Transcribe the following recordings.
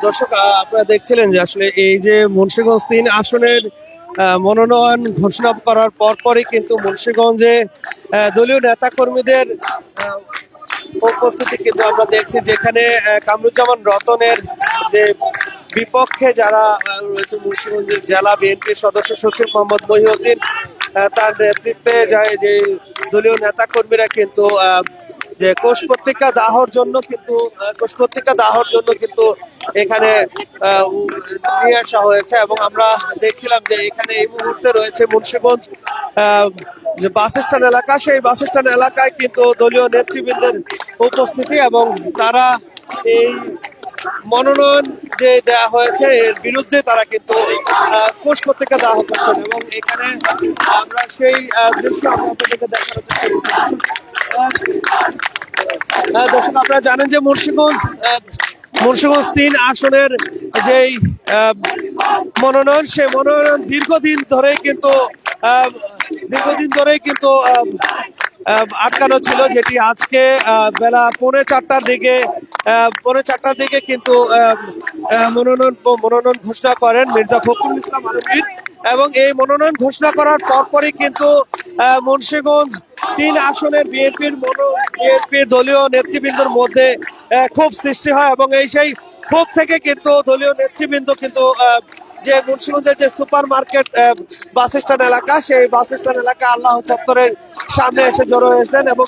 দর্শক, আপনারা দেখছিলেন যে আসলে এই যে মুন্সিগঞ্জ ৩ আসনের মনোনয়ন ঘোষণা করার পরপরই কিন্তু মুন্সিগঞ্জে দলীয় নেতা কর্মীদের উপস্থিতি কিন্তু আমরা দেখছি, যেখানে কামরুজ্জামান রতনের যে বিপক্ষে যারা রয়েছে, মুন্সিগঞ্জের জেলা বিএনপির সদস্য সচিব মোহাম্মদ মহিউদ্দিন, তার নেতৃত্বে যায় যে দলীয় নেতা কর্মীরা কিন্তু যে কোষ পত্রিকা দাহর জন্য কিন্তু এখানে নিয়ে আসা হয়েছে। এবং আমরা দেখছিলাম যে এখানে এই মুহূর্তে রয়েছে মুন্সিগঞ্জ যে বাস স্ট্যান্ড এলাকা, সেই বাস স্ট্যান্ড এলাকায় কিন্তু দলীয় নেতৃবৃন্দের উপস্থিতি, এবং তারা এই মনোনয়ন যে দেওয়া হয়েছে এর বিরুদ্ধে তারা কিন্তু কোষ পত্রিকা দাহ করছেন। এবং এখানে আমরা সেই দৃশ্য আপনাদেরকে দেখানোর চেষ্টা করছি। দর্শক, আপনারা জানেন যে মুন্সিগঞ্জ ৩ আসনের যেই মনোনয়ন, সেই মনোনয়ন দীর্ঘদিন ধরেই কিন্তু আটকানো ছিল, যেটি আজকে বেলা পৌনে চারটার দিকে কিন্তু মনোনয়ন ঘোষণা করেন মির্জা ফখরুল ইসলাম আলমগীর। এবং এই মনোনয়ন ঘোষণা করার পরপরই কিন্তু মুন্সিগঞ্জ ৩ আসনের বিএনপির দলীয় নেতৃবৃন্দের মধ্যে ক্ষোভ সৃষ্টি হয়। এবং সেই ক্ষোভ থেকে কিন্তু দলীয় নেতৃবৃন্দ কিন্তু যে মুন্সিগঞ্জের যে সুপার মার্কেট বাস স্ট্যান্ড এলাকা, সেই বাস স্ট্যান্ড এলাকা আল্লাহ চত্বরের সামনে এসে জড়ো হয়েছেন, এবং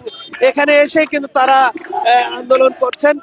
এখানে এসে কিন্তু তারা আন্দোলন করছেন।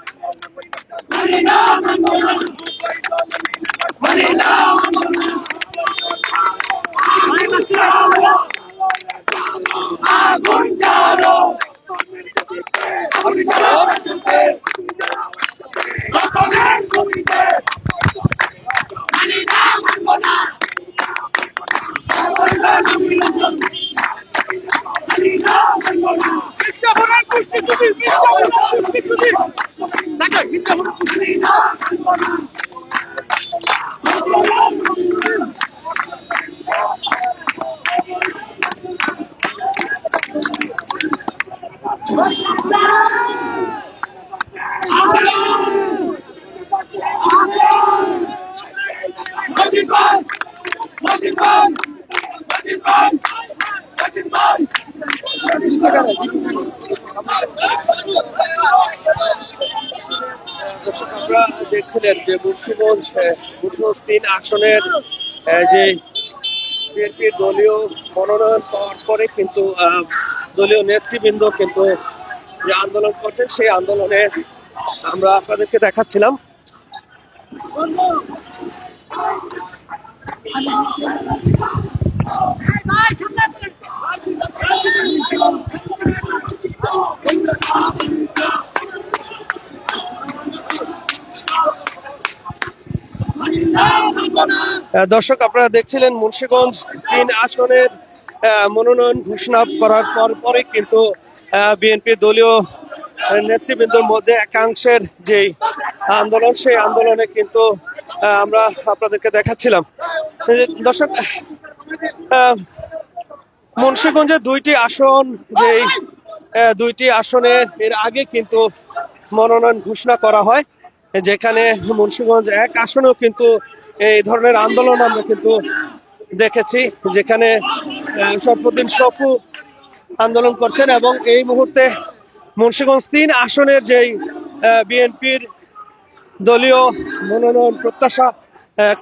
আপনারা দেখছিলেন যে মুন্সিগঞ্জ ৩ আসনের যে বিএনপির দলীয় মনোনয়ন পাওয়ার পরে কিন্তু দলীয় নেতৃবৃন্দ কিন্তু যে আন্দোলন করছেন, সেই আন্দোলনে আমরা আপনাদেরকে দেখাচ্ছিলাম। দর্শক, আপনারা দেখছিলেন মুন্সিগঞ্জ ৩ আসনের মনোনয়ন ঘোষণা করার পরে কিন্তু বিএনপি দলীয় নেতৃবৃন্দের মধ্যে একাংশের যে আন্দোলন, সেই আন্দোলনে কিন্তু আমরা আপনাদেরকে দেখাচ্ছিলাম। দর্শক, মুন্সিগঞ্জের ২টি আসনে এর আগে কিন্তু মনোনয়ন ঘোষণা করা হয়, যেখানে মুন্সিগঞ্জ ১ আসনেও কিন্তু এই ধরনের আন্দোলন আমরা কিন্তু দেখেছি, যেখানে শরফুদ্দিন সফু আন্দোলন করছেন। এবং এই মুহূর্তে মুন্সিগঞ্জ ৩ আসনের যেই বিএনপির দলীয় মনোনয়ন প্রত্যাশা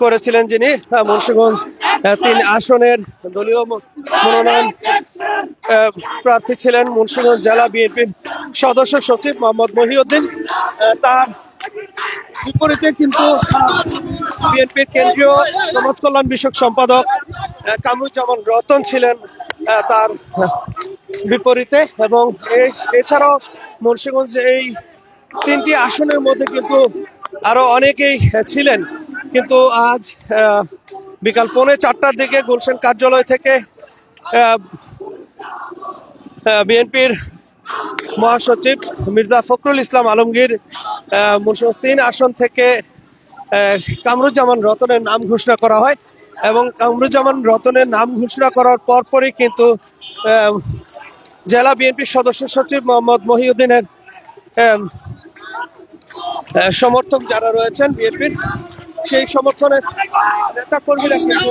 করেছিলেন, যিনি মুন্সিগঞ্জ ৩ আসনের দলীয় মনোনয়ন প্রার্থী ছিলেন মুন্সিগঞ্জ জেলা বিএনপির সদস্য সচিব মোহাম্মদ মহিউদ্দিন, তার বিপরীতে কিন্তু বিএনপির কেন্দ্রীয় সমাজ কল্যাণ বিষয়ক সম্পাদক কামরুজ্জামান রতন ছিলেন তার বিপরীতে। এবং এছাড়াও মুন্সিগঞ্জ এই ৩টি আসনের মধ্যে কিন্তু আরো অনেকেই ছিলেন, কিন্তু আজ বিকাল পৌনে ৪টার দিকে গুলশান কার্যালয় থেকে বিএনপির মহাসচিব মির্জা ফখরুল ইসলাম আলমগীর মুন্সিগঞ্জ ৩ আসন থেকে কামরুজ্জামান রতনের নাম ঘোষণা করা হয়। এবং কামরুজ্জামান রতনের নাম ঘোষণা করার পরপরই কিন্তু জেলা বিএনপির সদস্য সচিব মোহাম্মদ মহিউদ্দিনের সমর্থক যারা রয়েছেন বিএনপির, সেই সমর্থনের নেতা কর্মীরা কিন্তু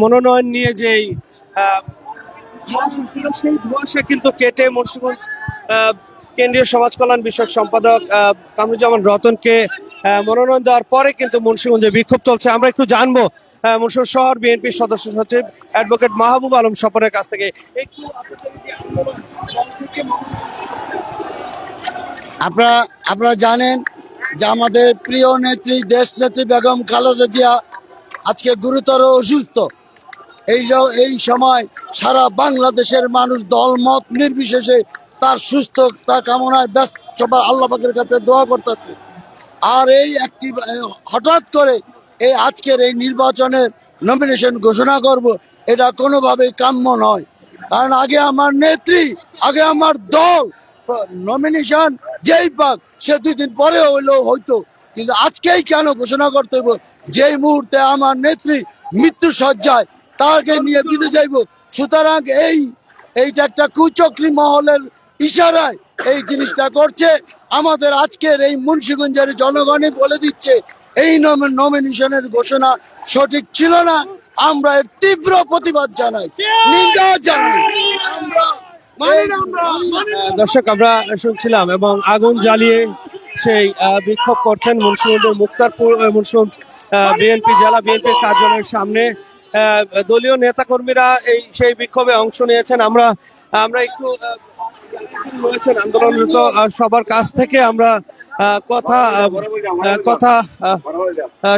মনোনয়ন নিয়ে যেই ধোঁয়াশা ছিল, সেই ধোঁয়াশা কিন্তু কেটে মুন্সিগঞ্জ কেন্দ্রীয় সমাজ কল্যাণ বিষয়ক সম্পাদক কামরুজ্জামান রতনকে মনোনয়ন দেওয়ার পরে কিন্তু মুন্সিগঞ্জে বিক্ষোভ চলছে। আমরা একটু জানবো মুন্সিগঞ্জ শহর বিএনপির সদস্য সচিব অ্যাডভোকেট মাহবুব আলম স্বপনের কাছ থেকে। একটু আপনাদের এই যে আন্দোলন আপনারা আপনারা জানেন যে আমাদের প্রিয় নেত্রী দেশ নেত্রী বেগম খালেদা জিয়া আজকে গুরুতর অসুস্থ। এই সময় সারা বাংলাদেশের মানুষ দলমত নির্বিশেষে তার সুস্থতা কামনায় ব্যস্ত, সবার আল্লাহ পাকের কাছে দোয়া করতেছে। আর এই একটি হঠাৎ করে এই আজকের এই নির্বাচনের নমিনেশন ঘোষণা করব, এটা কোনোভাবেই কাম্য নয়। কারণ আগে আমার নেত্রী, আগে আমার দল নমিনেশন যেই পাক সে 2 দিন পরে হইলেও হইতো, কিন্তু আজকেই কেন ঘোষণা করতে হইব? যেই মুহূর্তে আমার নেত্রী মৃত্যু সজ্জায়, তাকে নিয়ে বিদে যাইব। সুতরাং এইটা একটা কুচক্রী মহলের ইশারায় এই জিনিসটা করছে। আমাদের আজকের এই মুন্সিগঞ্জের জনগণই বলে দিচ্ছে এই নমিনেশনের ঘোষণা সঠিক ছিল না। আমরা এর তীব্র প্রতিবাদ জানাই, নিন্দা জানাই। দর্শক আমরা শুনছিলাম এবং আগুন জ্বালিয়ে সেই বিক্ষোভ করছেন মুন্সিগঞ্জের মুক্তারপুর মুন্সিগঞ্জ বিএনপি জেলা বিএনপির কার্যালয়ের সামনে। দলীয় নেতাকর্মীরা সেই বিক্ষোভে অংশ নিয়েছেন। আমরা একটু রয়েছেন আন্দোলনরত সবার কাছ থেকে আমরা কথা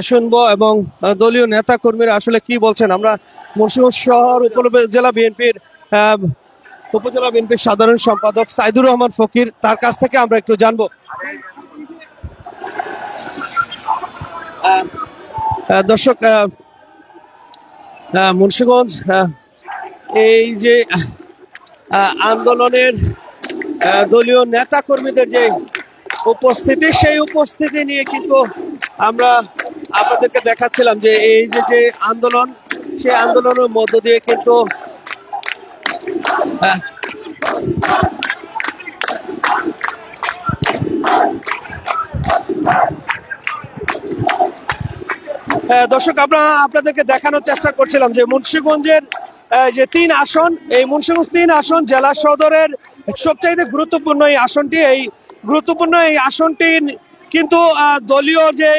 শুনবো এবং দলীয় নেতা কর্মীরা আসলে কি বলছেন। আমরা মুন্সিগঞ্জ শহর উপজেলা বিএনপির সাধারণ সম্পাদক সাইদুর রহমান ফকির, তার কাছ থেকে আমরা একটু জানবো। দর্শক মুন্সিগঞ্জ এই যে আন্দোলনের দলীয় নেতা কর্মীদের যে উপস্থিতি, সেই উপস্থিতি নিয়ে কিন্তু আমরা আপনাদেরকে দেখাচ্ছিলাম যে এই যে আন্দোলন, সেই আন্দোলনের মধ্য দিয়ে কিন্তু দর্শক আমরা আপনাদেরকে দেখানোর চেষ্টা করছিলাম যে মুন্সিগঞ্জের যে 3 আসন, এই মুন্সিগঞ্জ 3 আসন জেলা সদরের সবচাইতে গুরুত্বপূর্ণ এই আসনটি। এই গুরুত্বপূর্ণ এই আসনটি কিন্তু দলীয় যে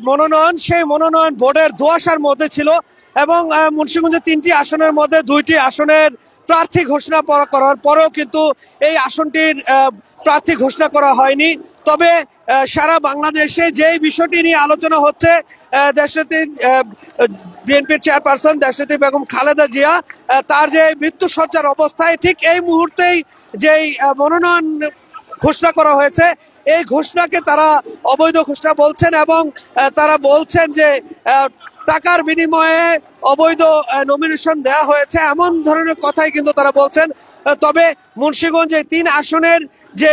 মনোনয়ন, সেই মনোনয়ন বোর্ডের দোয়াশার মধ্যে ছিল এবং মুন্সিগঞ্জের 3টি আসনের মধ্যে 2টি আসনের প্রার্থী ঘোষণা করার পরেও কিন্তু এই আসনটির প্রার্থী ঘোষণা করা হয়নি। তবে সারা বাংলাদেশে যে বিষয়টি নিয়ে আলোচনা হচ্ছে, দেশনেত্রী বিএনপির চেয়ারপারসন দেশনেত্রী বেগম খালেদা জিয়া, তার যে মৃত্যুসজ্জার অবস্থায় ঠিক এই মুহূর্তেই যেই মনোনয়ন ঘোষণা করা হয়েছে, এই ঘোষণাকে তারা অবৈধ ঘোষণা বলছেন এবং তারা বলছেন যে টাকার বিনিময়ে অবৈধ নমিনেশন দেওয়া হয়েছে, এমন ধরনের কথাই কিন্তু তারা বলছেন। তবে মুন্সিগঞ্জে 3 আসনের যে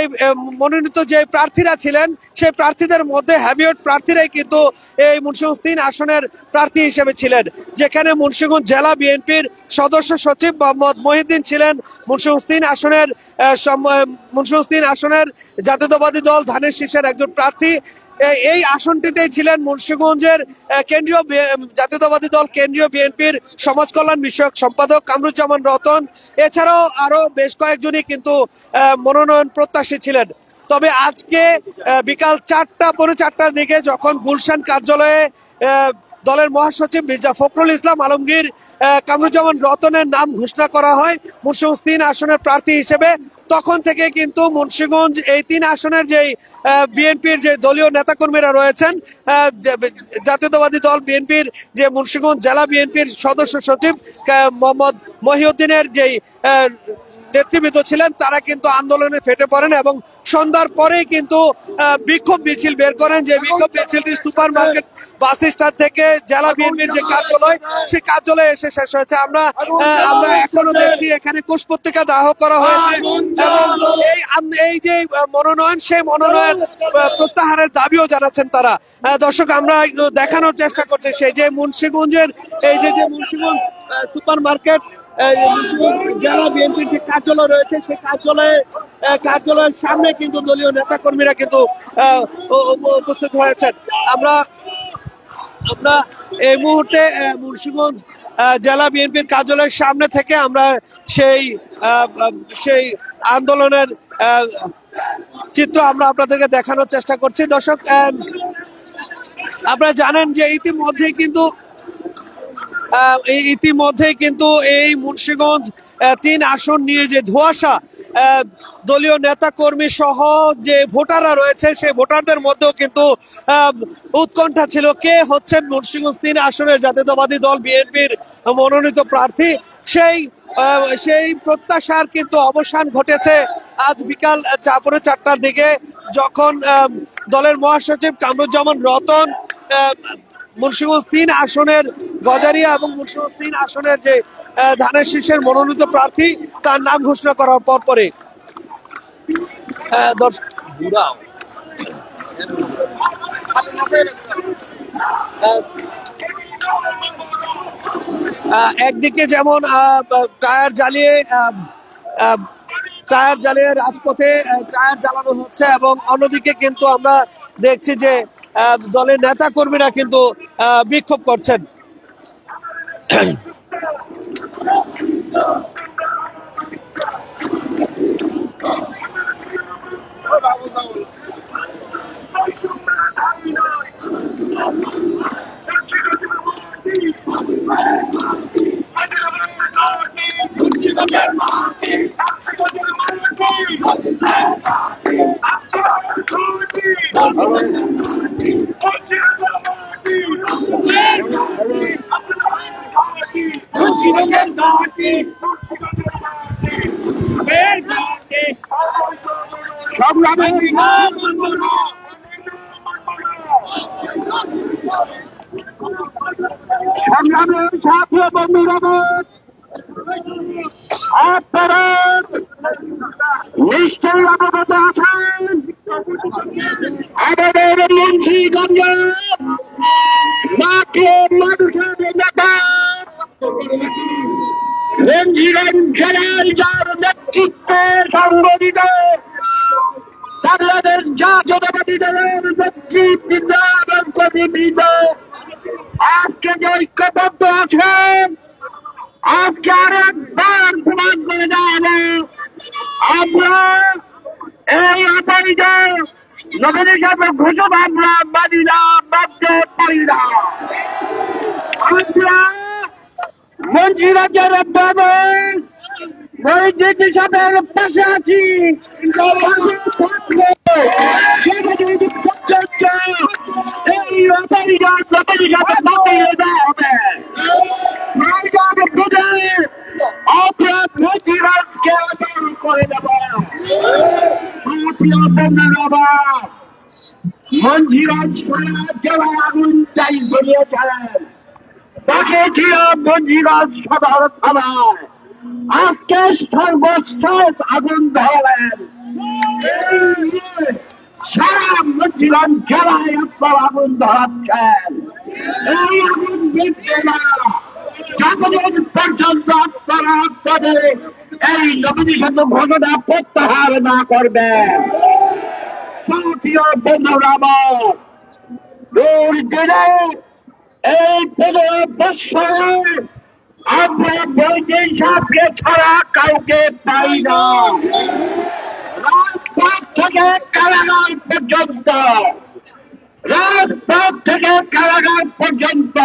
মনোনীত যে প্রার্থীরা ছিলেন, সেই প্রার্থীদের মধ্যে হ্যাভিয়েট প্রার্থীরাই কিন্তু এই মুন্সিগঞ্জ 3 আসনের প্রার্থী হিসেবে ছিলেন। যেখানে মুন্সিগঞ্জ জেলা বিএনপির সদস্য সচিব মোহাম্মদ মহিউদ্দিন ছিলেন মুন্সিগঞ্জ 3 আসনের জাতীয়তাবাদী দল ধানের শীষের একজন প্রার্থী। এই আসনটিতেই ছিলেন মুন্সিগঞ্জের কেন্দ্রীয় জাতীয়তাবাদী দল কেন্দ্রীয় বিএনপির সমাজ কল্যাণ বিষয়ক সম্পাদক কামরুজ্জামান রতন। এছাড়াও আরো বেশ কয়েকজনই কিন্তু মনোনয়ন প্রত্যাশী ছিলেন। তবে আজকে বিকাল 4:45টার দিকে যখন গুলশান কার্যালয়ে দলের মহাসচিব মির্জা ফখরুল ইসলাম আলমগীর কামরুজ্জামান রতনের নাম ঘোষণা করা হয় মুন্সিগঞ্জ 3 আসনের প্রার্থী হিসেবে, তখন থেকে কিন্তু মুন্সিগঞ্জ এই 3 আসনের যেই বিএনপির যে দলীয় নেতাকর্মীরা রয়েছেন, জাতীয়তাবাদী দল বিএনপির যে মুন্সিগঞ্জ জেলা বিএনপির সদস্য সচিব মোহাম্মদ মহিউদ্দিনের যেই নেতৃবৃন্দ ছিলেন, তারা কিন্তু আন্দোলনে ফেটে পড়েন এবং সন্ধ্যার পরেই কিন্তু বিক্ষোভ মিছিল বের করেন। যে বিক্ষোভ মিছিলটি সুপার মার্কেট বাস স্ট্যান্ড থেকে জেলা বিএনপির যে কার্যালয়, সেই কার্যালয়ে এসে শেষ হয়েছে। আমরা এখনো দেখছি এখানে কুশপত্রিকা দাহ করা হয়েছে এবং এই যে মনোনয়ন, সেই মনোনয়ন প্রত্যাহারের দাবিও জানাচ্ছেন তারা। দর্শক আমরা দেখানোর চেষ্টা করছি সেই যে মুন্সিগঞ্জের এই যে মুন্সিগঞ্জ সুপার মার্কেট জেলা বিএনপির যে কার্যালয় রয়েছে, সেই কার্যালয়ের সামনে কিন্তু দলীয় নেতা কর্মীরা কিন্তু উপস্থিত হয়েছেন। আমরা এই মুহূর্তে মুন্সিগঞ্জ জেলা বিএনপির কার্যালয়ের সামনে থেকে আমরা সেই আন্দোলনের চিত্র আমরা আপনাদেরকে দেখানোর চেষ্টা করছি। দর্শক, আপনারা জানেন যে ইতিমধ্যেই কিন্তু এই মুন্সিগঞ্জ 3 আসন নিয়ে যে ধোঁয়াশা, দলীয় নেতা কর্মী সহ যে ভোটাররা রয়েছে সেই ভোটারদের মধ্যেও কিন্তু উৎকণ্ঠা ছিল, কে হচ্ছেন মুন্সিগঞ্জ 3 আসনের জাতীয়তাবাদী দল বিএনপির মনোনীত প্রার্থী। সেই প্রত্যাশার কিন্তু অবসান ঘটেছে আজ বিকাল 4টার দিকে, যখন দলের মহাসচিব কামরুজ্জামান রতন মুন্সিগঞ্জ 3 আসনের গজারিয়া এবং মুন্সিগঞ্জ 3 আসনের যে ধানের শীষের মনোনীত প্রার্থী তার নাম ঘোষণা করার পরে একদিকে যেমন টায়ার জ্বালিয়ে রাজপথে টায়ার জ্বালানো হচ্ছে, এবং অন্যদিকে কিন্তু আমরা দেখছি যে দলের নেতা কর্মীরা কিন্তু বিক্ষোভ করছেন। সংগ্রামের সাথী বন্ধুরা, আপনারা নিশ্চয়ই অবগত আছেন আমাদের মুন্সিগঞ্জ মাঠে মানুষের নেতা রঞ্জিরাম জেলার যার নেতৃত্বে সংগঠিত বাংলাদেশ জাতীয়তাবাদী দলের নেতৃবৃন্দ এবং কর্মীবৃন্দ আজকে যে ঐক্যবদ্ধ আছেন, আজকে আরেকবার প্রমাণ করে দেওয়া আমরা এই অবৈধ নবীন ঘোষণা আমরা মানি না, মানতে পারি না। আমরা মন্ত্রীরাজ্যের মসজিদ হিসাবের পাশে আছি। এই অবৈধ নবীন বাতিল দেওয়া হবে। আমরা মন্ত্রীরাজকে আদান করে দেব। মঞ্জিরাজ সারা জেলায় আগুন চাই ধরিয়েছেন, তাকে ছিল মঞ্জিরাজ সদর থানায়, আজকে সর্বশেষ আগুন ধরালেন। সারা মঞ্জিরাজ জেলায় আপনার আগুন ধরাচ্ছেন। এই আগুন দেখবে না যতদিন পর্যন্ত আপনারা আপনাদের এই নবীন ঘোষণা প্রত্যাহার না করবেন। প্রিয় বন্ধুরা আমার, দূর দিনে এই 15 বৎসরে আমরা বৈদিক সাপকে ছাড়া কাউকে পাই না। রাজপথ থেকে কারাগার পর্যন্ত, রাজপথ থেকে কারাগার পর্যন্ত,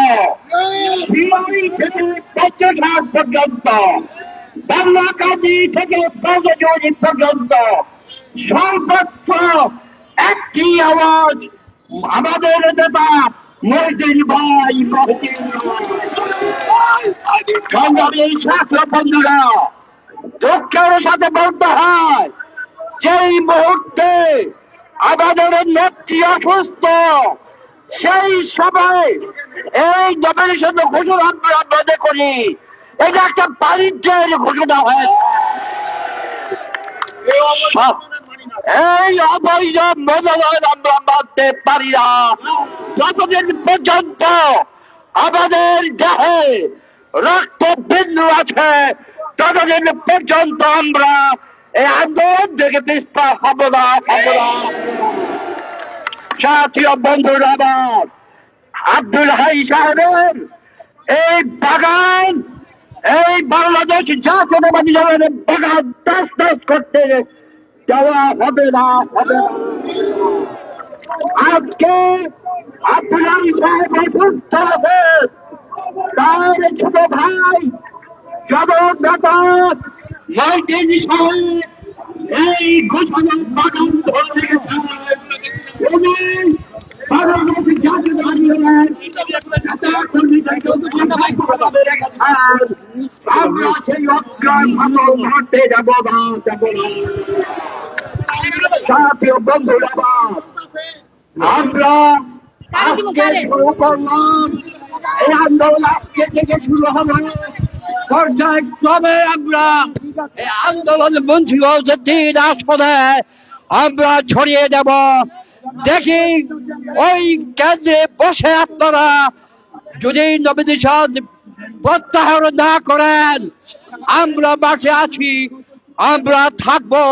সিআই থেকে পঞ্চঘাট পর্যন্ত, বাংলাকাজি থেকে বঙ্গজীবনী পর্যন্ত সর্বত্র একটি আওয়াজ, আমাদের নেতা মহিদিন ভাই, সংগ্রামী ছাত্র বন্ধুরা, দুঃখের সাথে বলতে হয় যেই মুহূর্তে আমাদের নেত্রী অসুস্থ, সেই সময় এই নবীন ঘোষণা আমরা মনে করি এটা একটা বাণিজ্যের ঘোষণা হয়েছে। এই অবৈধ মনোনয়ন আমরা মানতে পারি না। যতদিন পর্যন্ত আমাদের দেহে রক্ত বিন্দু আছে ততদিন পর্যন্ত আমরা এই আন্দোলন থেকে তিস্তা হব না। জাতীয় বন্ধুরা আমার, আব্দুল হাই সাহেবের এই বাগান, এই বাংলাদেশ জাতীয়তাবাদী দলের বাগান তাস করতে দেওয়া হবে না, হবে না। আজকে আব্দুল সাহেব অসুস্থ আছে, তার ছোট ভাই জগন্নাথ মহিদিন সাহেব এই ঘোষণা বাগান ধরে গেছেন এবং বাংলাদেশ জাতীয় আমরা সেই অজ্ঞান ভাষণ ধরতে যাবো না, যাবো না। জাতীয় বন্ধুরা, আমরা আজকে শুরু করলাম এই আন্দোলন, আজকে থেকে শুরু হবে। পর্যায়ক্রমে আমরা এই আন্দোলন মুন্সিগঞ্জের 3 আসনে আমরা ছড়িয়ে দেব। দেখি ওই কেন্দ্রে বসে আপনারা যদি নমিনেশন প্রত্যাহার না করেন, আমরা মাঠে আছি, আমরা থাকবো।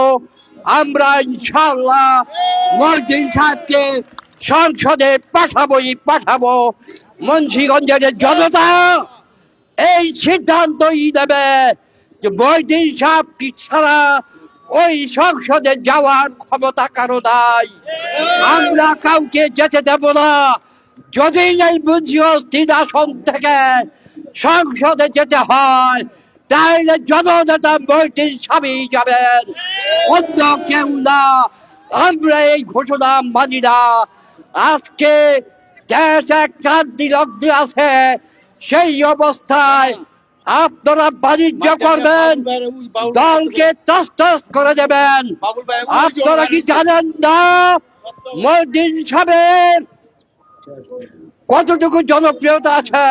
আমরা ইনশাআল্লাহ মহিউদ্দিন সাহেবকে সংসদে পাঠাবো। মুন্সিগঞ্জের জনতা এই সিদ্ধান্তই নেবে যে মহিউদ্দিন সাহেব ছাড়া ওই সংসদে যাওয়ার ক্ষমতা কারো নাই। আমরা কাউকে যেতে দেব না। যদি এই মুন্সিগঞ্জ 3 আসন থেকে সংসদে যেতে হয়, তাহলে জননেতা মহিউদ্দিন সাহেবই যাবেন, অন্য কেউ না। আমরা এই ঘোষণা মানি না। আজকে দেশ এক ক্রান্তি লগ্নে আছে, সেই অবস্থায় আপনারা বাণিজ্য করবেন, দলকে তছনছ করে দেবেন। আপনারা কি জানেন না মহিউদ্দিন সাহেবের কতটুকু জনপ্রিয়তা আছে?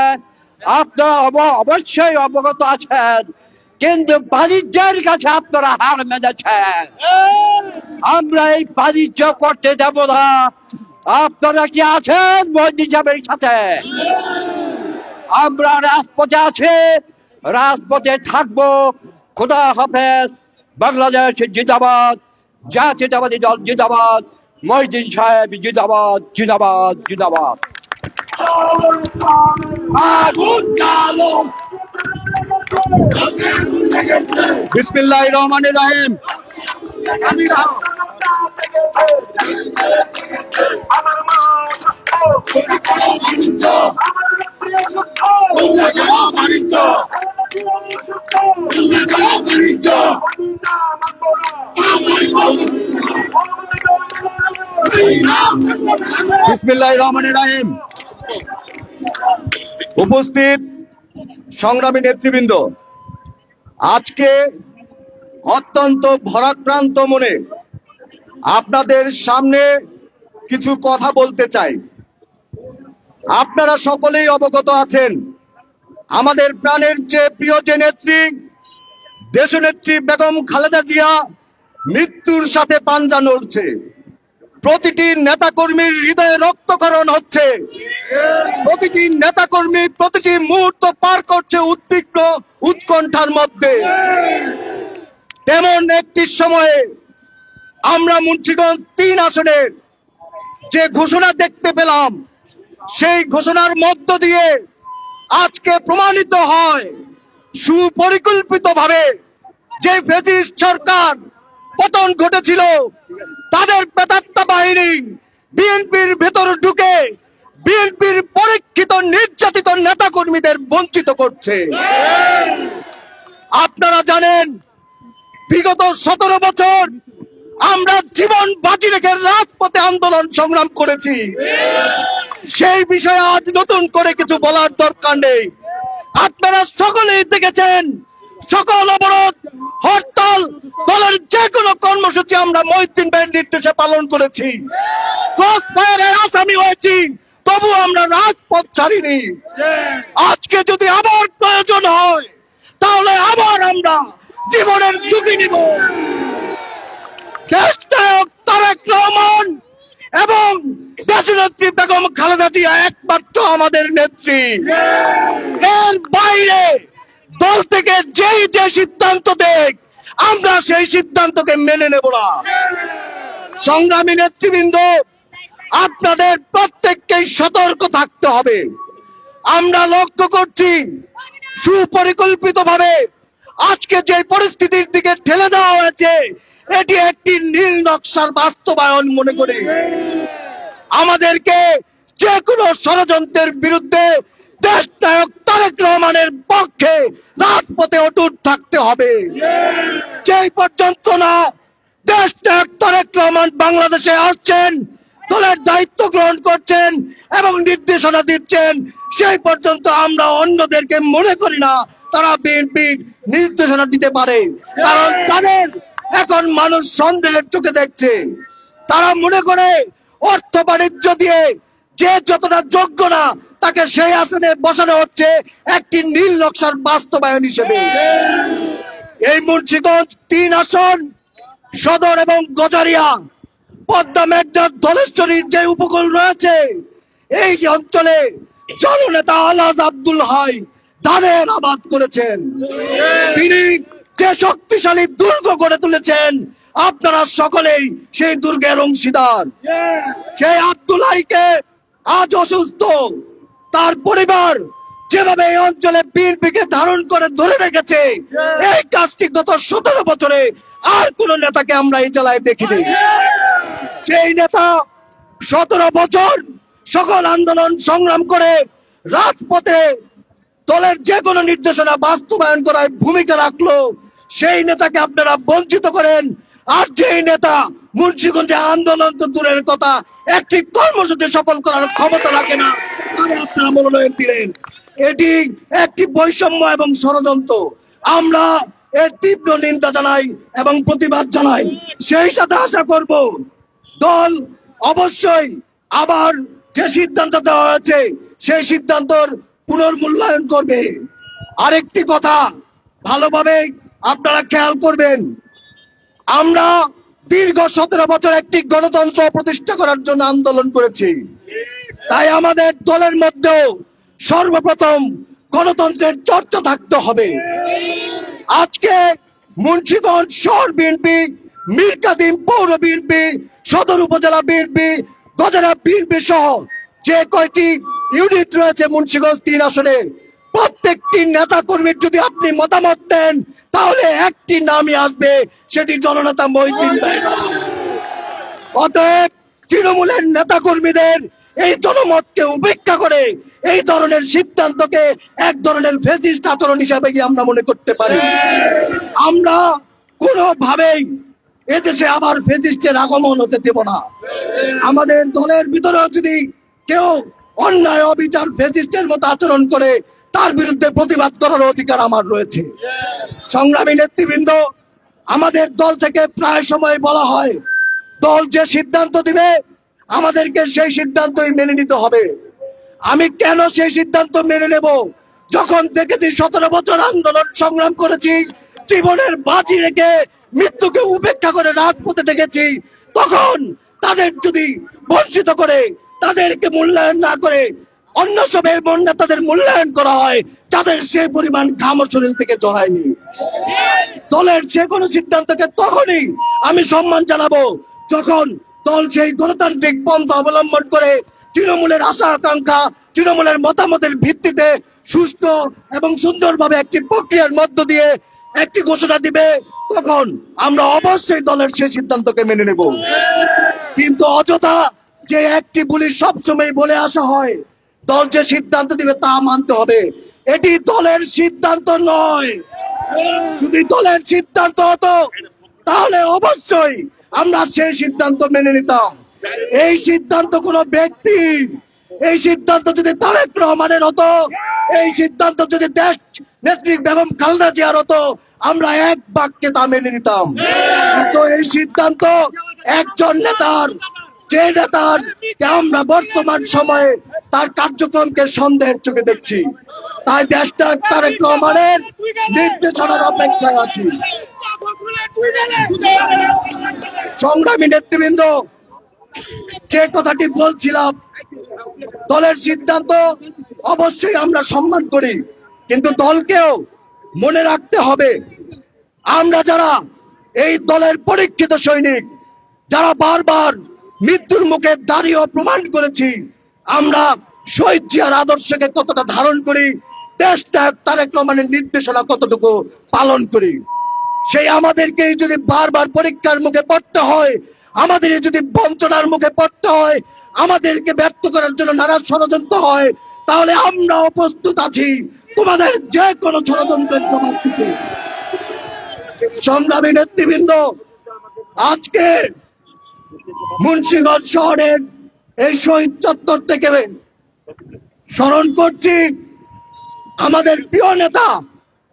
আপনারা অবশ্যই অবগত আছেন, কিন্তু বাণিজ্যের কাছে আপনারা হার মেনেছেন। আমরা এই বাণিজ্য করতে দেব না। আপনারা কি আছেন মহিউদ্দিন সাহেবের সাথে? আমরা রাজপথে আছি, রাজপথে থাকবো। খোদা হাফেজ। বাংলাদেশ জিন্দাবাদ, জাতীয়তাবাদী দল জিন্দাবাদ, মহিউদ্দিন সাহেব জিন্দাবাদ, জিন্দাবাদ, জিন্দাবাদ। বিসমিল্লাহির রহমানির রহিম। বিসমিল্লাহির রহমানির রহিম। উপস্থিত সংগ্রামী নেতৃবৃন্দ, আজকে অত্যন্ত ভরাক্রান্ত মনে আপনাদের সামনে কিছু কথা বলতে চাই। আপনারা সকলেই অবগত আছেন, আমাদের প্রাণের যে প্রিয় যে নেত্রী, দেশনেত্রী বেগম খালেদা জিয়া মৃত্যুর সাথে পাঞ্জা লড়ছে। প্রতিটি নেতাকর্মীর হৃদয়ে রক্তক্ষরণ হচ্ছে। প্রতিটি নেতাকর্মী প্রতিটি মুহূর্ত পার করছে উদ্বিগ্ন উৎকণ্ঠার মধ্যে। তেমন একটি সময়ে আমরা মুন্সিগঞ্জ 3 আসনের যে ঘোষণা দেখতে পেলাম, সেই ঘোষণার মধ্য দিয়ে আজকে প্রমাণিত হয় সুপরিকল্পিতভাবে যে ফ্যাসিস্ট সরকার পতন ঘটেছিল, তাদের প্রেতাত্মা বাহিনী বিএনপির ভেতর ঢুকে বিএনপির পরীক্ষিত নির্যাতিত নেতাকর্মীদের বঞ্চিত করছে। আপনারা জানেন, বিগত 17 বছর আমরা জীবন বাজি রেখে রাজপথে আন্দোলন সংগ্রাম করেছি। সেই বিষয়ে আজ নতুন করে কিছু বলার দরকার নেই। আপনারা সকলেই দেখেছেন, সকল অবরোধ, হরতাল, দলের যে কোনো কর্মসূচি আমরা মহিউদ্দিন ভাইয়ের নির্দেশে পালন করেছি। ক্রসফায়ারের আসামি হয়েছি, তবু আমরা রাজপথ ছাড়িনি। আজকে যদি আবার প্রয়োজন হয়, তাহলে আবার আমরা জীবনের ঝুঁকি নিব। দেশনায়ক তারেক রহমান এবং দেশনেত্রী বেগম খালেদা জিয়া একমাত্র আমাদের নেত্রী। এর বাইরে দল থেকে যেই যে সিদ্ধান্ত দেখ, আমরা সেই সিদ্ধান্তকে মেনে নেব না। সংগ্রামী নেতৃবৃন্দ, আপনাদের প্রত্যেককেই সতর্ক থাকতে হবে। আমরা লক্ষ্য করছি সুপরিকল্পিতভাবে আজকে যে পরিস্থিতির দিকে ঠেলে দেওয়া হয়েছে, এটি একটি নীল নকশার বাস্তবায়ন মনে করি। আমাদেরকে যে কোনো ষড়যন্ত্রের বিরুদ্ধে দেশ নায়ক তারেক রহমানের পক্ষে রাজপথে অটুট থাকতে হবে। যেই পর্যন্ত না দেশ নায়ক তারেক রহমান বাংলাদেশে আসছেন, দলের দায়িত্ব গ্রহণ করছেন এবং নির্দেশনা দিচ্ছেন, সেই পর্যন্ত আমরা অন্যদেরকে মনে করি না তারা বিএনপি নির্দেশনা দিতে পারে। কারণ তাদের এখন মানুষ সন্দেহের চোখে দেখছে। তারা মনে করে অর্থ বাণিজ্য দিয়ে যে যতটা যোগ্য না তাকে সেই আসনে বসানো হচ্ছে একটি নীল নকশার বাস্তবায়ন হিসেবে। এই মুন্সিগঞ্জ ৩ আসন সদর এবং গজারিয়া, পদ্মা মেঘনা ধলেশ্বরীর যে উপকূল রয়েছে, এই অঞ্চলে জননেতা আলহাজ আব্দুল হাই ধানের আবাদ করেছেন। তিনি যে শক্তিশালী দুর্গ গড়ে তুলেছেন, আপনারা সকলেই সেই দুর্গের অংশীদার। সেই আব্দুল হাইকে আজ অসুস্থ, তার পরিবার যেভাবে এই অঞ্চলে বিএনপিকে ধারণ করে ধরে রেখেছে, এই কাজটি গত 17 বছরে আর কোন নেতাকে আমরা এই জেলায় দেখিনি। সেই নেতা 17 বছর সকল আন্দোলন সংগ্রাম করে রাজপথে দলের যে কোনো নির্দেশনা বাস্তবায়ন করায় ভূমিকা রাখলো, সেই নেতাকে আপনারা বঞ্চিত করেন। আর যেই নেতা মুন্সিগঞ্জে আন্দোলন তো দূরের কথা, একটি কর্মসূচি সফল করার ক্ষমতা রাখে না, তাহলে আপনারা মনোনয়ন দিলেন। এটি একটি বৈষম্য এবং ষড়যন্ত্র। আমরা এর তীব্র নিন্দা জানাই এবং প্রতিবাদ জানাই। সেই সাথে আশা করব দল অবশ্যই আবার যে সিদ্ধান্ত দেওয়া হয়েছে সেই সিদ্ধান্তর পুনর্মূল্যায়ন করবে। আরেকটি কথা ভালোভাবে আপনারা খেয়াল করবেন, আমরা দীর্ঘ 17 বছর একটি গণতন্ত্র প্রতিষ্ঠা করার জন্য আন্দোলন করেছি। তাই আমাদের দলের মধ্যেও সর্বপ্রথম গণতন্ত্রের চর্চা থাকতে হবে। আজকে মুন্সিগঞ্জ শহর বিএনপি, মীরকাদিম পৌর বিএনপি, সদর উপজেলা বিএনপি, গজারা বিএনপি সহ যে কয়টি ইউনিট রয়েছে মুন্সিগঞ্জ 3 আসনে, প্রত্যেকটি নেতা কর্মীর যদি আপনি মতামত দেন তাহলে একটি নামই আসবে, সেটি জননেতা মহিউদ্দিন ভাই। অতএব তৃণমূলের নেতা কর্মীদের এই জনমতকে উপেক্ষা করে এই ধরনের সিদ্ধান্তকে এক ধরনের ফ্যাসিস্ট আচরণ হিসাবে কি আমরা মনে করতে পারি। আমরা কোনোভাবেই এদেশে আবার ফ্যাসিস্টের আগমন হতে দেব না। আমাদের দলের ভিতরেও যদি কেউ অন্যায় অবিচার ফ্যাসিস্টের মতো আচরণ করে, তার বিরুদ্ধে প্রতিবাদ করার অধিকার আমার রয়েছে। সংগ্রামী নেতৃবৃন্দ, আমাদের দল থেকে প্রায় সময় বলা হয় দল যে সিদ্ধান্ত দিবে আমাদেরকে সেই সিদ্ধান্তই মেনে নিতে হবে। আমি কেন সেই সিদ্ধান্ত মেনে নেব? যখন দেখেছি 17 বছর আন্দোলন সংগ্রাম করেছি, জীবনের বাজি রেখে মৃত্যুকে উপেক্ষা করে রাজপথে দেখেছি, তখন তাদের যদি বঞ্চিত করে, তাদেরকে মূল্যায়ন না করে অন্য সবের মনে তাদের মূল্যায়ন করা হয়, যাদের সেই পরিমাণ ঘাম শরীর থেকে জড়ায়নি। দলের যে কোনো সিদ্ধান্তকে তখনই আমি সম্মান জানাবো যখন দল সেই গণতান্ত্রিক পন্থা অবলম্বন করে তৃণমূলের আশা আকাঙ্ক্ষা, তৃণমূলের মতামতের ভিত্তিতে সুষ্ঠু এবং সুন্দরভাবে একটি প্রক্রিয়ার মধ্য দিয়ে একটি ঘোষণা দিবে, তখন আমরা অবশ্যই দলের সেই সিদ্ধান্তকে মেনে নেব। কিন্তু অযথা যে একটি পুলিশ সবসময় বলে আসা হয় দল যে সিদ্ধান্ত দিবে তা মানতে হবে, এটি দলের সিদ্ধান্ত নয়। যদি দলের সিদ্ধান্ত হতো তাহলে অবশ্যই আমরা সেই সিদ্ধান্ত মেনে নিতাম। এই সিদ্ধান্ত কোনো ব্যক্তির, এই সিদ্ধান্ত যদি তারেক রহমানের হতো, এই সিদ্ধান্ত যদি দেশ নেত্রী বেগম খালেদা জিয়ার হতো, আমরা এক বাক্যে তা মেনে নিতাম। কিন্তু এই সিদ্ধান্ত একজন নেতার, যে নেতার আমরা বর্তমান সময়ে তার কার্যক্রমকে সন্দেহের চোখে দেখছি, তাই দেশটা তারেক রহমানের নির্দেশনার অপেক্ষায় আছি। সংগ্রামী নেতৃবৃন্দ, যে কথাটি বলছিলাম, দলের সিদ্ধান্ত অবশ্যই আমরা সম্মান করি, কিন্তু দলকেও মনে রাখতে হবে আমরা যারা এই দলের পরীক্ষিত সৈনিক, যারা বারবার মৃত্যুর মুখে দাঁড়িয়েও প্রমাণ করেছি আমরা শহীদ জিয়ার আদর্শকে কতটা ধারণ করি, দেশ নায়ক তারেক রহমানের নির্দেশনা কতটুকু পালন করি। সেই আমাদেরকে যদি বারবার পরীক্ষার মুখে পড়তে হয়, আমাদের যদি বঞ্চনার মুখে পড়তে হয়, আমাদেরকে ব্যর্থ করার জন্য নানা ষড়যন্ত্র হয়, তাহলে আমরাও প্রস্তুত আছি তোমাদের যে কোনো ষড়যন্ত্রের জবাব দিতে। সংগ্রামী নেতৃবৃন্দ, আজকে মুন্সিগঞ্জ শহরের এই শহীদ চত্বর থেকে স্মরণ করছি আমাদের প্রিয় নেতা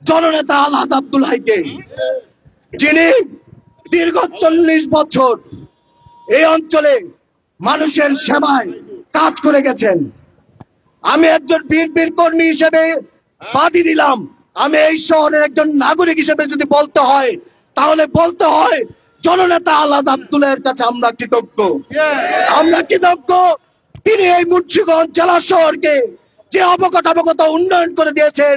জননেতা আলহাজ আব্দুল হাইকে, যিনি দীর্ঘ 40 বছর এই অঞ্চলে মানুষের সেবায় কাজ করে গেছেন। আমি একজন বিএনপির কর্মী হিসেবে বাদী দিলাম, আমি এই শহরের একজন নাগরিক হিসেবে যদি বলতে হয়, তাহলে বলতে হয় জননেতা আলহাজ আব্দুলের কাছে আমরা কৃতজ্ঞ। আমরা কৃতজ্ঞ, তিনি এই মুন্সিগঞ্জ জেলা শহরকে যে অবকাঠামোগত উন্নয়ন করে দিয়েছেন।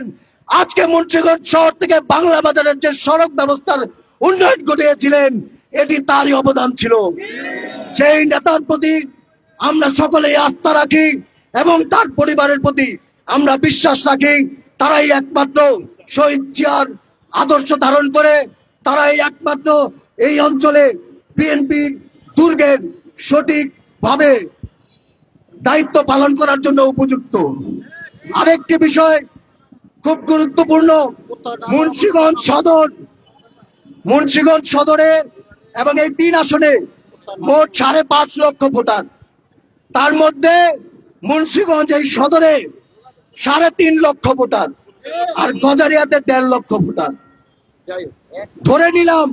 আজকে মুন্সিগঞ্জ শহর থেকে বাংলা বাজারের যে সড়ক ব্যবস্থার উন্নয়ন ঘটিয়েছিলেন, এটি তারই অবদান ছিল। সেই নেতার প্রতি আমরা সকলেই আস্থা রাখি এবং তার পরিবারের প্রতি আমরা বিশ্বাস রাখি। তারাই একমাত্র শহীদ জিয়ার আদর্শ ধারণ করে, তারাই একমাত্র এই অঞ্চলে বিএনপির দুর্গের সঠিকভাবে দায়িত্ব পালন করার জন্য উপযুক্ত। আরেকটি বিষয় খুব গুরুত্বপূর্ণ, মুন্সিগঞ্জ সদরে এবং এই 3 আসনে মোট 5.5 লক্ষ ভোটার। তার মধ্যে মুন্সিগঞ্জ এই সদরে 3.5 লক্ষ ভোটার, আর গজারিয়াতে 1.5 লক্ষ ভোটার। ধরে নিলাম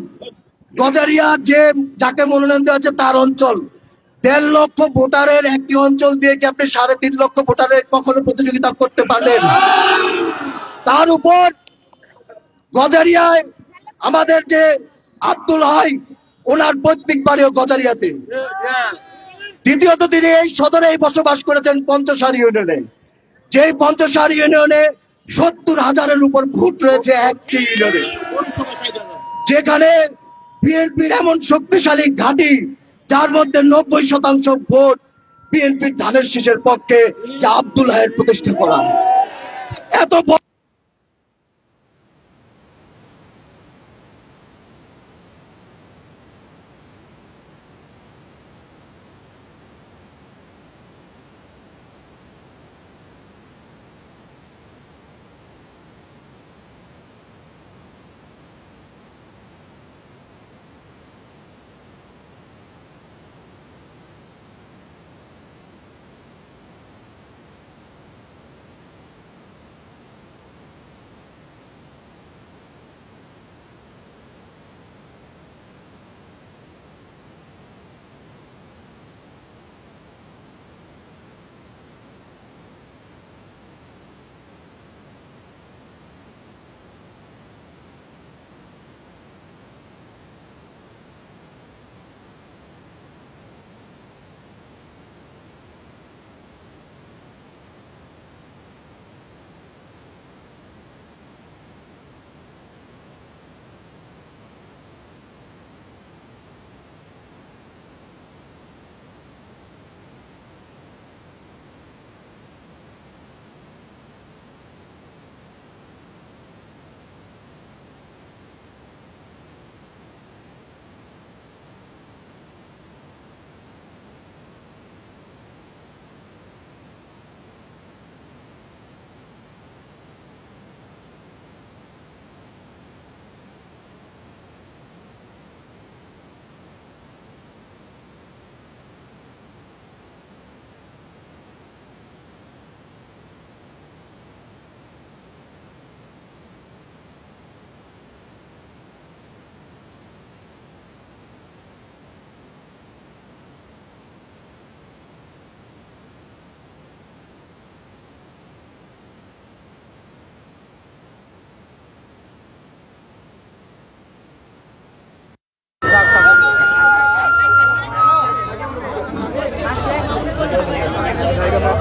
গজারিয়া যাকে মনোনয়ন দেওয়া হচ্ছে তার অঞ্চল, 1.5 লক্ষ ভোটারের একটি অঞ্চল দিয়ে কি আপনি 3.5 লক্ষ ভোটারের কখনো প্রতিযোগিতা করতে পারলেন? তার উপর গজারিয়ায় আমাদের যে আব্দুল হাই, ওনার পৈতৃক বাড়িও গজারিয়াতে। দ্বিতীয়ত তিনি এই সদরেই বসবাস করেছেন পঞ্চসার ইউনিয়নে, যেই পঞ্চসার ইউনিয়নে 70,000-এর উপর ভোট রয়েছে একটি ইউনিয়নে, যেখানে বিএনপির এমন শক্তিশালী ঘাঁটি যার মধ্যে 90% ভোট বিএনপির ধানের শীষের পক্ষে, যা আব্দুল হাইয়ের প্রতিষ্ঠা করা। এত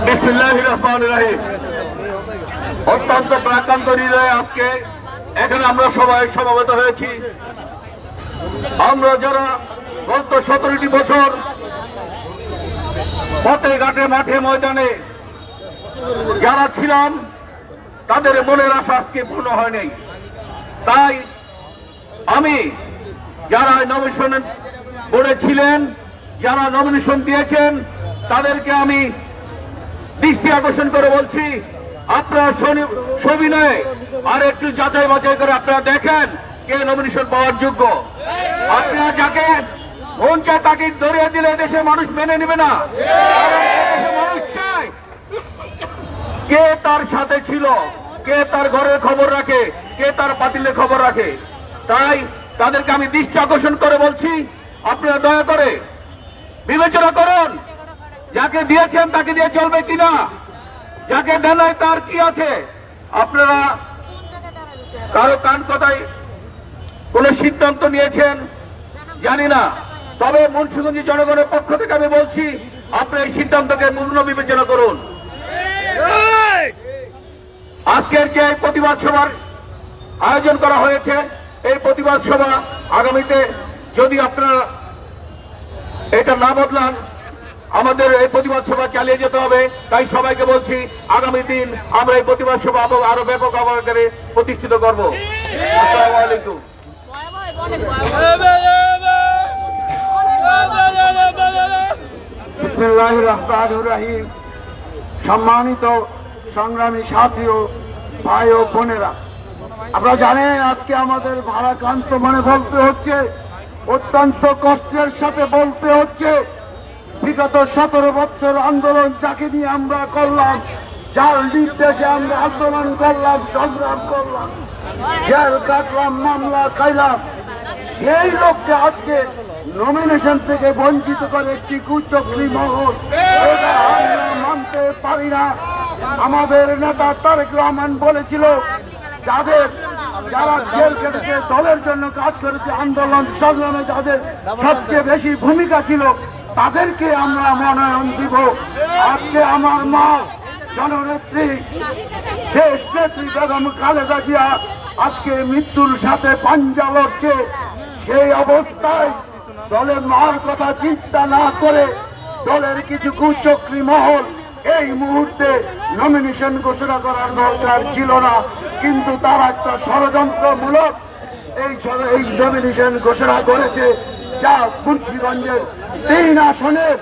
বিসমিল্লাহির রহমানির রহিম। অত্যন্ত প্রাক্রান্ত হৃদয়ে আজকে এখানে আমরা সবাই সমবেত হয়েছি। আমরা যারা গত 17টি বছর পথে ঘাটে মাঠে ময়দানে যারা ছিলাম, তাদের মনের আশা আজকে পূর্ণ হয়নি। তাই আমি যারা নমিনেশন বোর্ডে ছিলেন, যারা নমিনেশন দিয়েছেন, তাদেরকে আমি দৃষ্টি আকর্ষণ করে বলছি, আপনারা সবিনয়ে আর একটু যাচাই বাছাই করে আপনারা দেখেন কে নমিনেশন পাওয়ার যোগ্য। আপনারা যাকে মন চায় তাকে ধরিয়ে দিলে দেশের মানুষ মেনে নেবে না। দেশের মানুষ চায় কে তার সাথে ছিল, কে তার ঘরের খবর রাখে, কে তার পাতিলের খবর রাখে। তাই তাদেরকে আমি দৃষ্টি আকর্ষণ করে বলছি, আপনারা দয়া করে বিবেচনা করুন, যাকে দিয়েছেন তাকে দিয়ে চলবে কিনা, যাকে দেন নাই তার কি আছে। আপনারা কারো কান কথায় কোন সিদ্ধান্ত নিয়েছেন জানি না, তবে মুন্সিগঞ্জ জনগণের পক্ষ থেকে আমি বলছি, আপনার এই সিদ্ধান্তকে পুনর্বিবেচনা করুন। আজকের যে প্রতিবাদ সভার আয়োজন করা হয়েছে, এই প্রতিবাদ সভা আগামীতে যদি আপনারা এটা না বদলান, আমাদের এই প্রতিবাদ সভা চালিয়ে যেতে হবে। তাই সবাইকে বলছি, আগামী দিন আমরা এই প্রতিবাদ সভা আরো ব্যাপক আকারে প্রতিষ্ঠিত করব। আসসালামু আলাইকুম। বিসমিল্লাহির রহমানির রহিম। সম্মানিত সংগ্রামী সাথী ও ভাই ও বোনেরা, আপনারা জানেন আজকে আমাদের ভারাক্রান্ত মনে বলতে হচ্ছে, অত্যন্ত কষ্টের সাথে বলতে হচ্ছে, বিগত 17 বছর আন্দোলন যাকে নিয়ে আমরা করলাম, যার নির্দেশে আমরা আন্দোলন করলাম, সংগ্রাম করলাম, জেল কাটলাম, মামলা খাইলাম, সেই লোককে আজকে নমিনেশন থেকে বঞ্চিত করে একটি কুচক্রী মহল, এটা আমরা মানতে পারি না। আমাদের নেতা তারেক রহমান বলেছিল, যারা জেল কেটেছে, দলের জন্য কাজ করেছে, আন্দোলন সংগ্রামে যাদের সবচেয়ে বেশি ভূমিকা ছিল, তাদেরকে আমরা মনোনয়ন দিব। আজকে আমার মা জননেত্রী দেশ নেত্রী বেগম খালেদা জিয়া আজকে মৃত্যুর সাথে পাঞ্জা লড়ছে। সেই অবস্থায় দলের মার কথা চিন্তা না করে দলের কিছু কুচক্রী মহল এই মুহূর্তে নমিনেশন ঘোষণা করার দরকার ছিল না, কিন্তু তারা একটা ষড়যন্ত্রমূলক এই নমিনেশন ঘোষণা করেছে, যা মুন্সিগঞ্জের 3 আসনের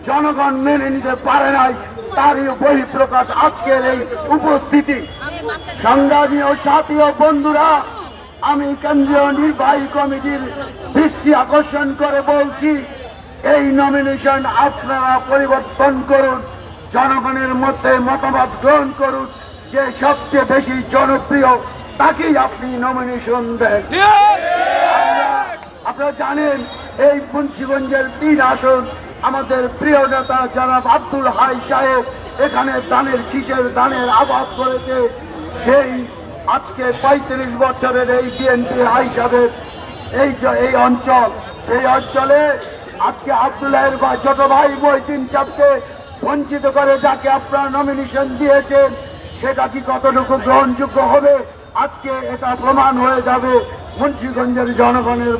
জনগণ মেনে নিতে পারে নাই। তারই বহিঃপ্রকাশ আজকের এই উপস্থিতি। সংগ্রামী ও সাথী ও বন্ধুরা, আমি কেন্দ্রীয় নির্বাহী কমিটির দৃষ্টি আকর্ষণ করে বলছি, এই নমিনেশন আপনারা পরিবর্তন করুন, জনগণের মধ্যে মতামত গ্রহণ করুন, যে সবচেয়ে বেশি জনপ্রিয় তাকেই আপনি নমিনেশন দেন। আপনারা জানেন এই মুন্সিগঞ্জের 3 আসন আমাদের প্রিয় নেতা জনাব আব্দুল হাই সাহেব এখানে দানের শীষের দানের আবাদ করেছে। সেই আজকে 35 বছরের এই বিএনপি হাই সাহেব এই অঞ্চল, সেই অঞ্চলে আজকে আব্দুল্লাহের বা ছোট ভাই মহিউদ্দিন চাপকে বঞ্চিত করে যাকে আপনারা নমিনেশন দিয়েছেন, সেটা কি কতটুকু গ্রহণযোগ্য হবে? আজকে এটা প্রমাণ হয়ে যাবে মুন্সিগঞ্জের জনগণের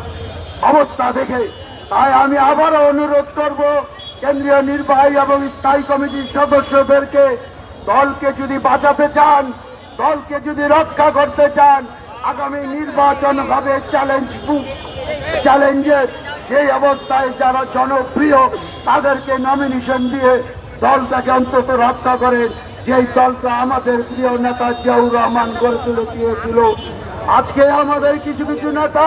অবস্থা দেখে। তাই আমি আবারও অনুরোধ করব কেন্দ্রীয় নির্বাহী এবং স্থায়ী কমিটির সদস্যদেরকে, দলকে যদি বাঁচাতে চান, দলকে যদি রক্ষা করতে চান, আগামী নির্বাচন হবে চ্যালেঞ্জের। সেই অবস্থায় যারা জনপ্রিয় তাদেরকে নমিনেশন দিয়ে দলটাকে অন্তত রক্ষা করেন, যেই দলটা আমাদের প্রিয় নেতা জিয়াউর রহমান গড়ে তুলে দিয়েছিল। আজকে আমাদের কিছু কিছু নেতা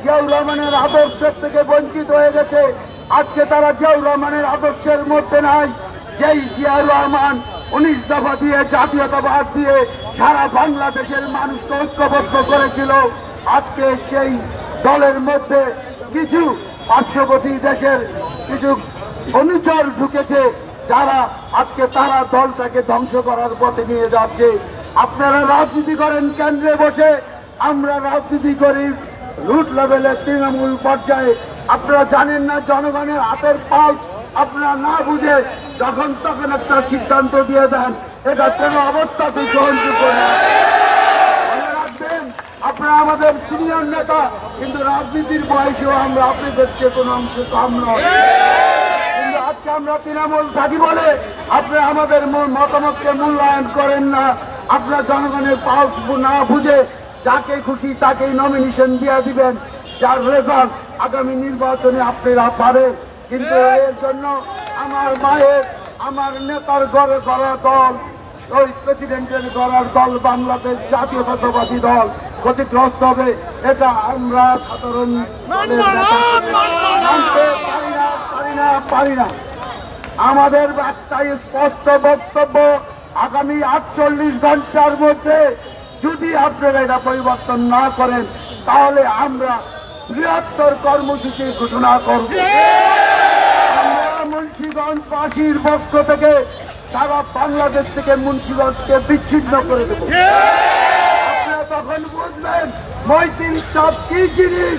জিয়াউর রহমানের আদর্শের থেকে বঞ্চিত হয়ে গেছে। আজকে তারা জিয়াউর রহমানের আদর্শের মধ্যে নাই। যেই জিয়াউর রহমান 19 দফা দিয়ে, জাতীয়তাবাদ দিয়ে সারা বাংলাদেশের মানুষকে ঐক্যবদ্ধ করেছিল, আজকে সেই দলের মধ্যে কিছু পার্শ্ববর্তী দেশের কিছু অনুচর ঢুকেছে, যারা আজকে তারা দলটাকে ধ্বংস করার পথে নিয়ে যাচ্ছে। আপনারা রাজনীতি করেন কেন্দ্রে বসে, আমরা রাজনীতি করি রুট লেভেলে, তৃণমূল পর্যায়ে। আপনারা জানেন না জনগণের হাতের পালস, আপনারা না বুঝে যখন তখন একটা সিদ্ধান্ত দিয়ে দেন, এটা কোনো অবস্থাতেই গ্রহণযোগ্য না। মনে রাখবেন, আপনারা আমাদের সিনিয়র নেতা, কিন্তু রাজনীতির বয়সেও আমরা আপনাদের চেয়ে কোনো অংশ কম নয়। কিন্তু আজকে আমরা তৃণমূল থাকি বলে আপনারা আমাদের মতামতকে মূল্যায়ন করেন না। আপনারা জনগণের পালস না বুঝে যাকে খুশি তাকেই নমিনেশন দিয়ে দিবেন, যার রেজাল্ট আগামী নির্বাচনে আপনারা পাবেন। কিন্তু এর জন্য আমার মায়ের, আমার নেতার গড়ে গড়া দল, শহীদ প্রেসিডেন্টের গড়ার দল বাংলাদেশ জাতীয়তাবাদী দল ক্ষতিগ্রস্ত হবে, এটা আমরা সাধারণ মানতে পারি না। আমাদের একটাই স্পষ্ট বক্তব্য, আগামী 48 ঘন্টার মধ্যে যদি আপনারা এটা পরিবর্তন না করেন, তাহলে আমরা বৃহত্তর কর্মসূচি ঘোষণা করব। আমরা মুন্সিগঞ্জবাসীর পক্ষ থেকে সারা বাংলাদেশ থেকে মুন্সিগঞ্জকে বিচ্ছিন্ন করে দেব। আপনারা তখন বুঝবেন মইতিন সাহেব কি জিনিস।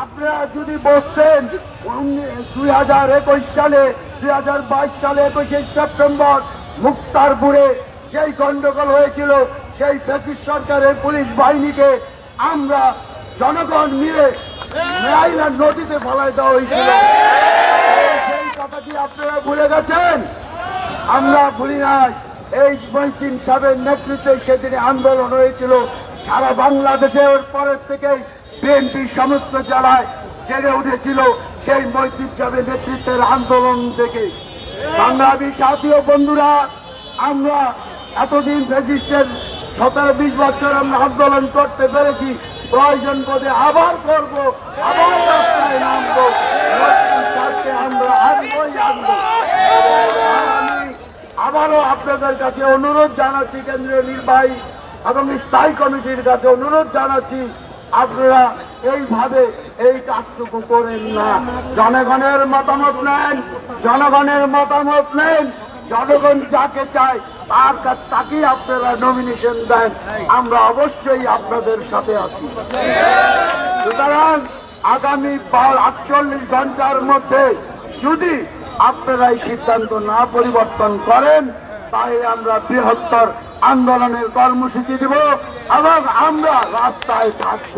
আপনারা যদি বসতেন 2021 সালে, 2022 সালে 21 সেপ্টেম্বর মুক্তারপুরে যেই গন্ডগোল হয়েছিল, সেই ফ্যাসিস্ট সরকারের পুলিশ বাহিনীকে আমরা জনগণ মিলে মেরাইলা নদীতে ফেলাই দেওয়া হয়েছিল। সেই কথা কি আপনারা ভুলে গেছেন? আমরা ভুলি নাই। এই মইতিন সাহেবের নেতৃত্বে সেদিন আন্দোলন হয়েছিল সারা বাংলাদেশে। ওর পরের থেকেই বিএনপি সমস্ত জেলায় জেগে উঠেছিল সেই মইতিন সাহেবের নেতৃত্বের আন্দোলন থেকে। সংগ্রামী সাথী ও বন্ধুরা, আমরা এতদিন ফ্যাসিস্টের 17-20 বছর আমরা আন্দোলন করতে পেরেছি, প্রয়োজন বোধে আবার করব, আবার রাস্তায় নামবো, আমরা আনবই আনবো। আমি আবারও আপনাদের কাছে অনুরোধ জানাচ্ছি, কেন্দ্রীয় নির্বাহী এবং স্থায়ী কমিটির কাছে অনুরোধ জানাচ্ছি, আপনারা এইভাবে এই কাজটুকু করেন না। জনগণের মতামত নেন, জনগণের মতামত নেন। জনগণ যাকে চায় তাকেই আপনারা নমিনেশন দেন, আমরা অবশ্যই আপনাদের সাথে আছি। সুতরাং আগামী 48 ঘন্টার মধ্যে যদি আপনারা এই সিদ্ধান্ত না পরিবর্তন করেন, তাই আমরা বৃহত্তর আন্দোলনের কর্মসূচি দিব এবং আমরা রাস্তায় থাকব।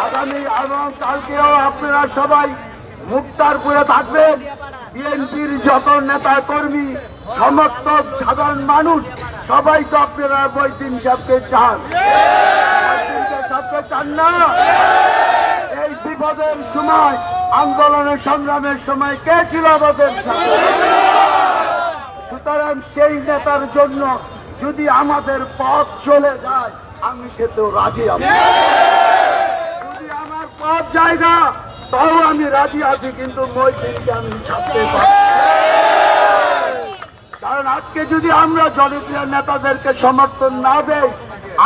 আগামী এবং কালকেও আপনারা সবাই মুক্তারপুরে থাকবেন। বিএনপির যত নেতা কর্মী, সমর্থক, সাধারণ মানুষ সবাই তো আপনারা মইতিন সাহেবকে চান, চান না? এই বিপদের সময়, আন্দোলনের সংগ্রামের সময় কে ছিল আমাদের সাথে? সুতরাং সেই নেতার জন্য যদি আমাদের পথ চলে যায়, আমি সেতেও রাজি আছি। যদি আমার পথ যায় না, তাও আমি রাজি আছি, কিন্তু মইতিনকে আমি ছাড়তে পারি। কারণ আজকে যদি আমরা জনপ্রিয় নেতাদেরকে সমর্থন না দেই,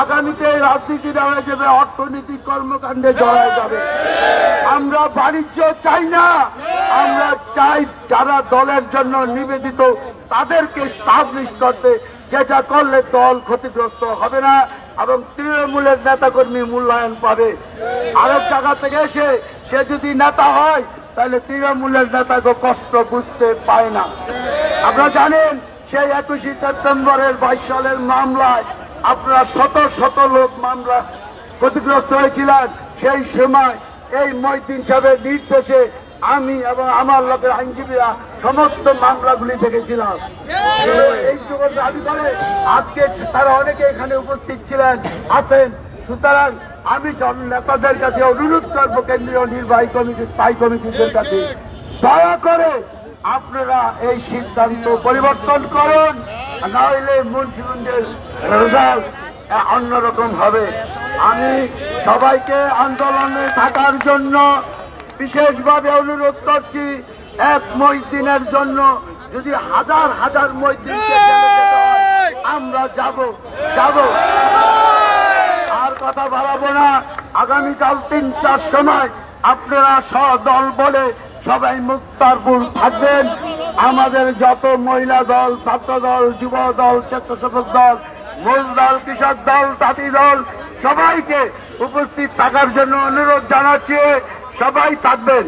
আগামীতে রাজনীতিটা হয়ে যাবে অর্থনৈতিক কর্মকাণ্ডে জড়ায় যাবে। আমরা বাণিজ্য চাই না, আমরা চাই যারা দলের জন্য নিবেদিত তাদেরকে স্টাবলিশ করতে, যেটা করলে দল ক্ষতিগ্রস্ত হবে না এবং তৃণমূলের নেতাকর্মী মূল্যায়ন পাবে। আরেক জায়গা থেকে এসে সে যদি নেতা হয়, তাহলে তৃণমূলের নেতাকে কষ্ট বুঝতে পায় না। আপনারা জানেন সেই 21 সেপ্টেম্বরের 22 সালের মামলায় আপনারা শত শত লোক মামলা ক্ষতিগ্রস্ত হয়েছিলেন। সেই সময় এই মইতিন সাহেবের নির্দেশে আমি এবং আমার লোকের আইনজীবীরা সমস্ত মামলাগুলি দেখেছিলাম। এই যুগের দাবি করে আজকে তারা অনেকে এখানে উপস্থিত ছিলেন, আছেন। সুতরাং আমি নেতাদের কাছে অনুরোধ করবো, কেন্দ্রীয় নির্বাহী কমিটি, স্থায়ী কমিটিদের কাছে, দয়া করে আপনারা এই সিদ্ধান্ত পরিবর্তন করুন, না হইলে মুন্সিগঞ্জের রেজাল্ট অন্যরকম হবে। আমি সবাইকে আন্দোলনে থাকার জন্য বিশেষভাবে অনুরোধ করছি। এক মইতিনের জন্য যদি হাজার হাজার মইতিনকে আমরা যাব। আর কথা বাড়াবো না। আগামীকাল 3টার সময় আপনারা দল বলে সবাই মুক্তারপুর থাকবেন। আমাদের যত মহিলা দল, ছাত্র দল, যুব দল, স্বেচ্ছাসেবক দল, মূল দল, কৃষক দল, তাঁতি দল, সবাইকে উপস্থিত থাকার জন্য অনুরোধ জানাচ্ছি। সবাই থাকবেন।